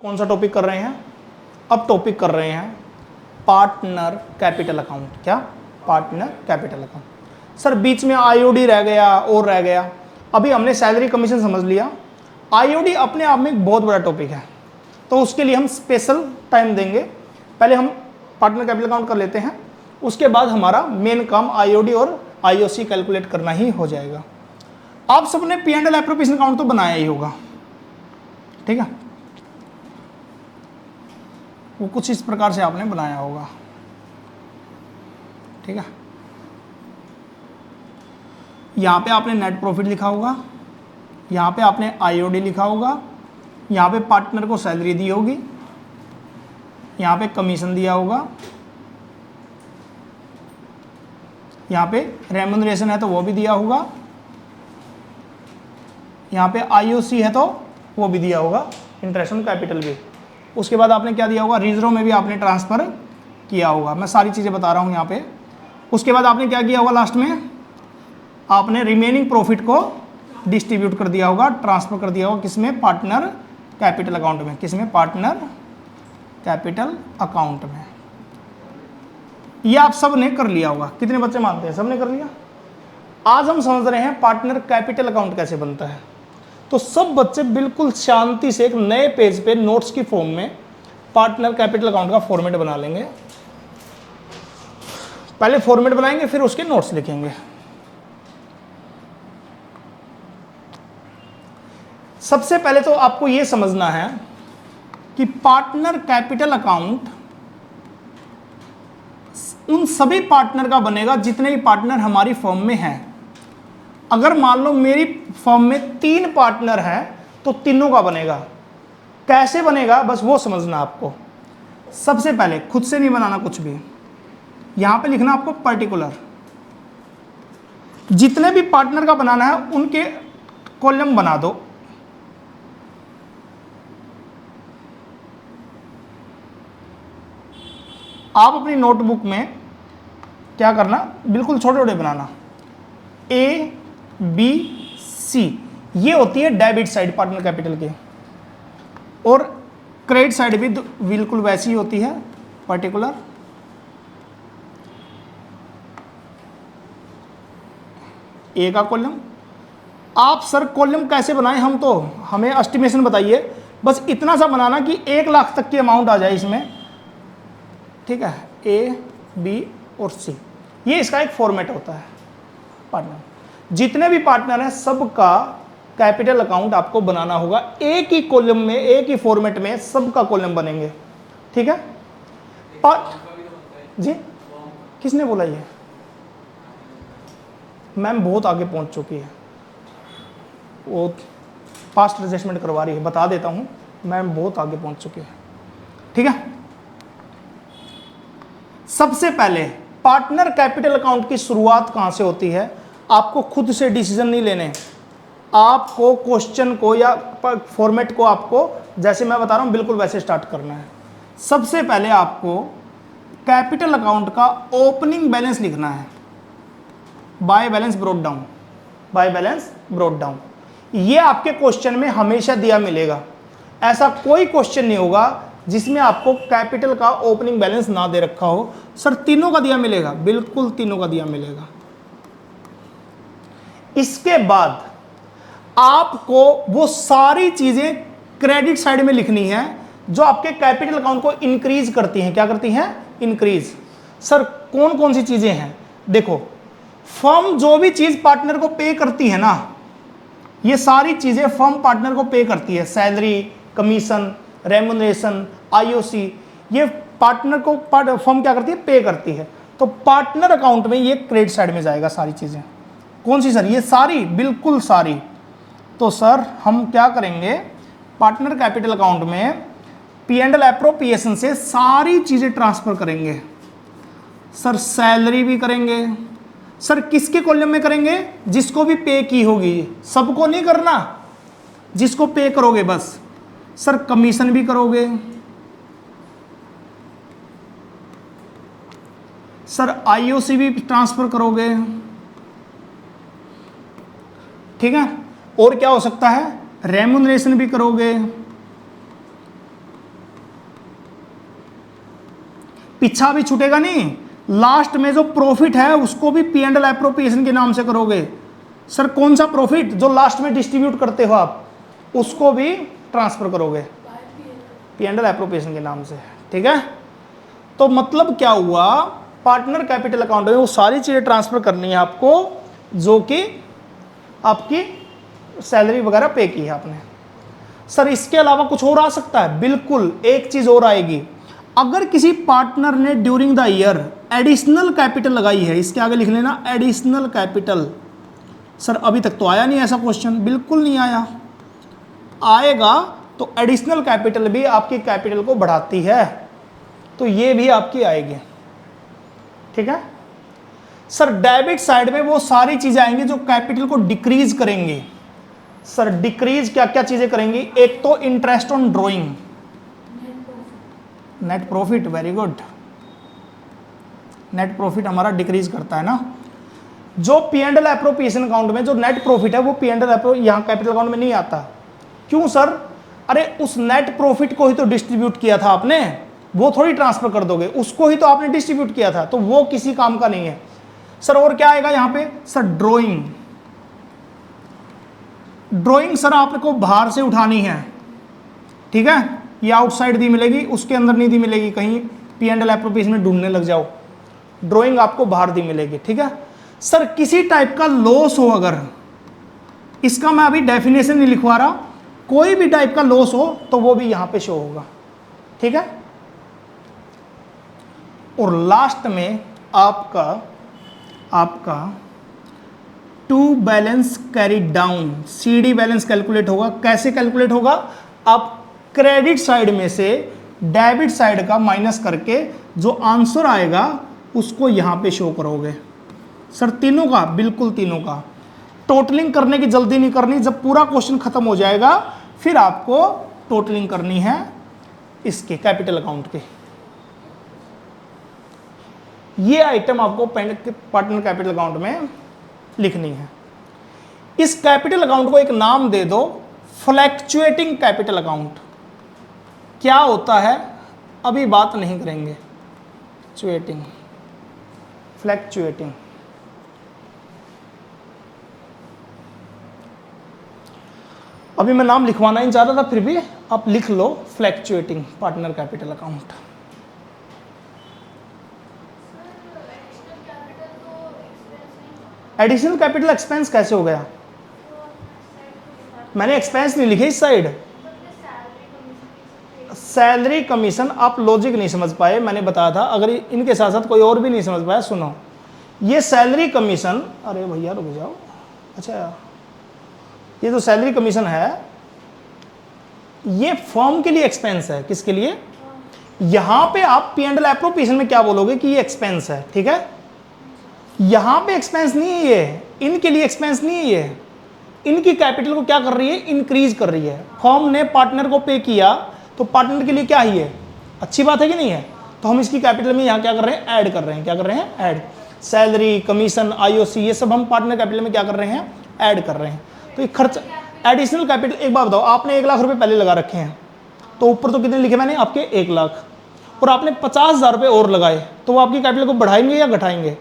कौन सा टॉपिक कर रहे हैं? अब टॉपिक कर रहे हैं पार्टनर कैपिटल अकाउंट। क्या? Partner capital account. सर बीच में आईओडी रह गया और रह गया। अभी हमने सैलरी कमीशन समझ लिया। आईओडी अपने आप में एक बहुत बड़ा टॉपिक है, तो उसके लिए हम स्पेशल टाइम देंगे। पहले हम पार्टनर कैपिटल अकाउंट कर लेते हैं, उसके बाद हमारा मेन काम आईओडी और आईओसी कैलकुलेट करना ही हो जाएगा। आप सबने P and L appropriation account तो बनाया ही होगा, ठीक है? वो कुछ इस प्रकार से आपने बनाया होगा, ठीक है? यहाँ पे आपने नेट प्रॉफिट लिखा होगा, यहाँ पे आपने आईओडी लिखा होगा, यहाँ पे पार्टनर को सैलरी दी होगी, यहाँ पे कमीशन दिया होगा, यहाँ पे रेम्यूनरेशन है तो वो भी दिया होगा, यहाँ पे आईओसी है तो वो भी दिया होगा, इंटरेस्ट ऑन कैपिटल भी। उसके बाद आपने क्या दिया होगा? रिजर्व में भी आपने ट्रांसफ़र किया होगा। मैं सारी चीज़ें बता रहा हूँ यहाँ पे। उसके बाद आपने क्या किया होगा? लास्ट में आपने रिमेनिंग प्रॉफिट को डिस्ट्रीब्यूट कर दिया होगा, ट्रांसफ़र कर दिया होगा किसमें? पार्टनर कैपिटल अकाउंट में। किसमें? पार्टनर कैपिटल अकाउंट में। ये आप सब ने कर लिया होगा। कितने बच्चे मानते हैं? सब ने कर लिया। आज हम समझ रहे हैं पार्टनर कैपिटल अकाउंट कैसे बनता है। तो सब बच्चे बिल्कुल शांति से एक नए पेज पे नोट्स की फॉर्म में पार्टनर कैपिटल अकाउंट का फॉर्मेट बना लेंगे। पहले फॉर्मेट बनाएंगे, फिर उसके नोट्स लिखेंगे। सबसे पहले तो आपको यह समझना है कि पार्टनर कैपिटल अकाउंट उन सभी पार्टनर का बनेगा जितने भी पार्टनर हमारी फर्म में हैं। अगर मान लो मेरी फर्म में 3 पार्टनर हैं तो तीनों का बनेगा। कैसे बनेगा बस वो समझना आपको। सबसे पहले खुद से नहीं बनाना कुछ भी, यहां पे लिखना आपको पर्टिकुलर। जितने भी पार्टनर का बनाना है उनके कॉलम बना दो। आप अपनी नोटबुक में क्या करना, बिल्कुल छोटे छोटे बनाना। ए बी सी ये होती है डेबिट साइड पार्टनर कैपिटल के, और क्रेडिट साइड भी बिल्कुल वैसी ही होती है, पर्टिकुलर। ए का कॉलम। आप सर कॉलम कैसे बनाएं? हम तो हमें एस्टिमेशन बताइए, बस इतना सा बनाना कि 1 लाख तक की अमाउंट आ जाए इसमें, ठीक है? ए बी और सी, ये इसका एक फॉर्मेट होता है पार्टनर। जितने भी पार्टनर हैं सबका कैपिटल अकाउंट आपको बनाना होगा। एक ही कॉलम में, एक ही फॉर्मेट में सबका कॉलम बनेंगे, ठीक है? जी किसने बोला ये? मैम बहुत आगे पहुंच चुकी है, वो फास्ट एडजस्टमेंट करवा रही है। बता देता हूं, मैम बहुत आगे पहुंच चुकी है, ठीक है? सबसे पहले पार्टनर कैपिटल अकाउंट की शुरुआत कहां से होती है? आपको खुद से डिसीजन नहीं लेने, आपको क्वेश्चन को या फॉर्मेट को आपको जैसे मैं बता रहा हूं बिल्कुल वैसे स्टार्ट करना है। सबसे पहले आपको कैपिटल अकाउंट का ओपनिंग बैलेंस लिखना है, by balance brought down. By balance brought down ये आपके क्वेश्चन में हमेशा दिया मिलेगा। ऐसा कोई क्वेश्चन नहीं होगा जिसमें आपको कैपिटल का ओपनिंग बैलेंस ना दे रखा हो। सर तीनों का दिया मिलेगा, बिल्कुल तीनों का दिया मिलेगा। इसके बाद आपको वो सारी चीजें क्रेडिट साइड में लिखनी है जो आपके कैपिटल अकाउंट को इंक्रीज करती हैं। क्या करती हैं? इंक्रीज। सर कौन कौन सी चीजें हैं? देखो, फर्म जो भी चीज पार्टनर को पे करती है ना, ये सारी चीजें फर्म पार्टनर को पे करती है। सैलरी, कमीशन, रेम्यूनरेशन, आईओसी, ये पार्टनर को फर्म क्या करती है? पे करती है। तो पार्टनर अकाउंट में ये क्रेडिट साइड में जाएगा सारी चीजें। कौन सी सर? ये सारी, बिल्कुल सारी। तो सर हम क्या करेंगे? पार्टनर कैपिटल अकाउंट में पी एंड एल एप्रोप्रिएशन से सारी चीजें ट्रांसफर करेंगे। सर सैलरी भी करेंगे। सर किसके कॉलम में करेंगे? जिसको भी पे की होगी, सबको नहीं करना, जिसको पे करोगे बस। सर कमीशन भी करोगे। सर आईओसी भी ट्रांसफर करोगे, ठीक है? और क्या हो सकता है? रेम्यूनरेशन भी करोगे, पीछा भी छूटेगा नहीं, लास्ट में जो प्रॉफिट है उसको भी पी एंड एल एप्रोप्रिएशन के नाम से करोगे। सर कौन सा प्रॉफिट? जो लास्ट में डिस्ट्रीब्यूट करते हो आप, उसको भी ट्रांसफर करोगे पी एंड एल एप्रोप्रिएशन के नाम से, ठीक है। तो मतलब क्या हुआ, पार्टनर कैपिटल अकाउंट में वो सारी चीजें ट्रांसफर करनी है आपको जो कि आपकी सैलरी वगैरह पे की है आपने। सर इसके अलावा कुछ और आ सकता है? बिल्कुल, एक चीज और आएगी। अगर किसी पार्टनर ने during the year additional capital लगाई है, इसके आगे लिख लेना एडिशनल कैपिटल। सर अभी तक तो आया नहीं ऐसा क्वेश्चन, बिल्कुल नहीं आया। आएगा तो एडिशनल कैपिटल भी आपकी कैपिटल को बढ़ाती है, तो ये भी आपकी आएगी, ठीक है। सर डेबिट साइड में वो सारी चीजें आएंगी जो कैपिटल को डिक्रीज करेंगी। सर डिक्रीज क्या क्या चीजें करेंगी? एक तो interest on drawing, net profit, very good, net profit हमारा डिक्रीज करता है ना। जो P and L appropriation account में जो नेट प्रॉफिट है वो पी एंड एल यहां कैपिटल अकाउंट में नहीं आता। क्यों सर? अरे उस नेट प्रॉफिट को ही तो डिस्ट्रीब्यूट किया था आपने, वो थोड़ी ट्रांसफर कर दोगे, उसको ही तो आपने डिस्ट्रीब्यूट किया था, तो वो किसी काम का नहीं है। सर और क्या आएगा यहां पे? सर ड्रॉइंग, ड्रॉइंग सर आपको बाहर से उठानी है, ठीक है। ये आउटसाइड दी मिलेगी, उसके अंदर नहीं दी मिलेगी, कहीं पी एंड एल एप्रोप्रिएशन में ढूंढने लग जाओ, ड्रॉइंग आपको बाहर दी मिलेगी, ठीक है। सर किसी टाइप का लॉस हो, अगर इसका मैं अभी डेफिनेशन नहीं लिखवा रहा, कोई भी टाइप का लॉस हो तो वो भी यहां पे शो होगा, ठीक है। और लास्ट में आपका to balance carry down, CD balance calculate होगा। कैसे कैलकुलेट होगा? आप क्रेडिट साइड में से डेबिट साइड का माइनस करके जो आंसर आएगा उसको यहां पे शो करोगे। सर तीनों का? बिल्कुल तीनों का। टोटलिंग करने की जल्दी नहीं करनी, जब पूरा क्वेश्चन खत्म हो जाएगा फिर आपको टोटलिंग करनी है इसके कैपिटल अकाउंट के। ये आइटम आपको पार्टनर कैपिटल अकाउंट में लिखनी है। इस कैपिटल अकाउंट को एक नाम दे दो, फ्लैक्चुएटिंग कैपिटल अकाउंट। क्या होता है अभी बात नहीं करेंगे, फ्लैक्चुएटिंग। अभी मैं नाम लिखवाना ही चाहता था, फिर भी आप लिख लो fluctuating partner capital account. Additional capital expense कैसे हो गया? मैंने एक्सपेंस नहीं लिखे इस साइड, सैलरी कमीशन। आप लॉजिक नहीं समझ पाए, मैंने बताया था। अगर इनके साथ साथ कोई और भी नहीं समझ पाया, सुनो, ये सैलरी कमीशन, अरे भैया रुक जाओ, अच्छा ये जो सैलरी कमीशन है ये फर्म के लिए एक्सपेंस है। किसके लिए? यहां पे आप पी एंड एल एप्रोप्रिएशन में क्या बोलोगे कि ये एक्सपेंस है, ठीक है। यहां पे एक्सपेंस नहीं है ये, इनके लिए एक्सपेंस नहीं है ये। इनकी कैपिटल को क्या कर रही है? इंक्रीज कर रही है। फर्म ने पार्टनर को पे किया तो पार्टनर के लिए क्या ही है? अच्छी बात है कि नहीं है? तो हम इसकी कैपिटल में यहां क्या कर रहे हैं? ऐड कर रहे हैं। क्या कर रहे हैं? ऐड। सैलरी, कमीशन, आईओसी, ये सब हम पार्टनर कैपिटल में क्या कर रहे हैं? ऐड कर रहे हैं। तो ये खर्च एडिशनल कैपिटल। एक बात बताओ, आपने 1 लाख रुपए पहले लगा रखे हैं, तो ऊपर तो कितने लिखे मैंने आपके? 1 लाख, और आपने 50,000 रुपये और लगाए, तो वो आपकी कैपिटल को बढ़ाएंगे या घटाएंगे?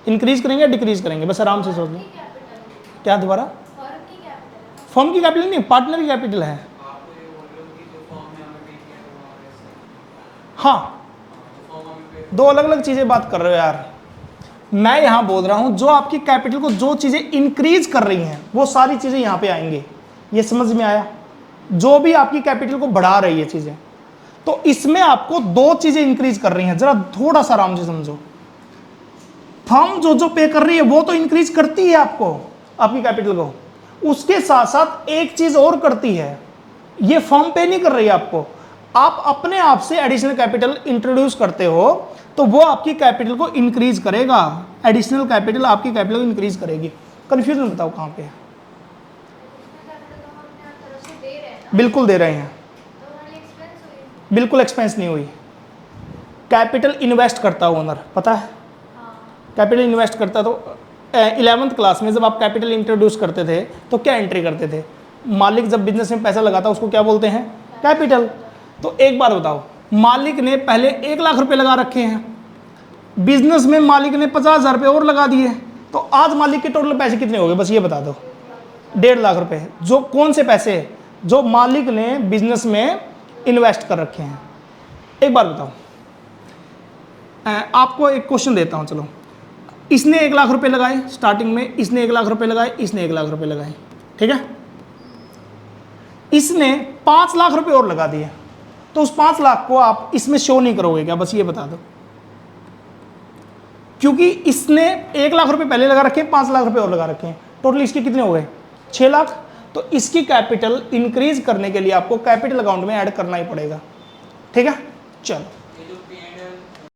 इंक्रीज करेंगे या डिक्रीज करेंगे? बस आराम से सोच लो। क्या दोबारा? फर्म की कैपिटल नहीं, पार्टनर की कैपिटल है। हाँ, दो अलग अलग चीजें बात कर रहे हो यार। मैं यहां बोल रहा हूं जो आपकी कैपिटल को जो चीजें इंक्रीज कर रही हैं वो सारी चीजें यहां पे आएंगी। ये समझ में आया? जो भी आपकी कैपिटल को बढ़ा रही है चीजें, तो इसमें आपको 2 चीजें इंक्रीज कर रही हैं। जरा थोड़ा सा आराम से समझो। फर्म जो जो पे कर रही है वो तो इंक्रीज करती है आपको, आपकी कैपिटल को। उसके साथ साथ एक चीज और करती है, ये फर्म पे नहीं कर रही है आपको, आप अपने आप से एडिशनल कैपिटल इंट्रोड्यूस करते हो तो वो आपकी कैपिटल को इंक्रीज करेगा। एडिशनल कैपिटल आपकी कैपिटल को इंक्रीज करेगी। कंफ्यूजन बताओ कहां पे है? बिल्कुल दे रहे हैं, बिल्कुल एक्सपेंस नहीं हुई। कैपिटल इन्वेस्ट करता है ओनर, पता है? कैपिटल इन्वेस्ट करता, तो 11th क्लास में जब आप कैपिटल इंट्रोड्यूस करते थे तो क्या एंट्री करते थे? मालिक जब बिजनेस में पैसा लगाता है उसको क्या बोलते हैं? कैपिटल। तो एक बार बताओ, मालिक ने पहले 1 लाख रुपए लगा रखे हैं, बिजनेस में मालिक ने 50,000 रुपये और लगा दिए, तो आज मालिक के टोटल पैसे कितने हो गए, बस ये बता दो। 1.5 लाख रुपए। जो कौन से पैसे जो मालिक ने बिजनेस में इन्वेस्ट कर रखे हैं। एक बार बताओ, आपको एक क्वेश्चन देता हूं, चलो। इसने 1 लाख रुपए लगाए स्टार्टिंग में, इसने 1 लाख रुपए लगाए, इसने 1 लाख रुपए लगाए, ठीक है। इसने 5 लाख रुपए और लगा दिए, तो उस 5 लाख को आप इसमें शो नहीं करोगे क्या, बस ये बता दो। क्योंकि इसने 1 लाख रुपए पहले लगा रखे हैं, 5 लाख रुपए और लगा रखे हैं, टोटल इसके कितने हो गए, 6 लाख। तो इसकी कैपिटल इंक्रीज करने के लिए आपको कैपिटल अकाउंट में ऐड करना ही पड़ेगा, ठीक है। चलो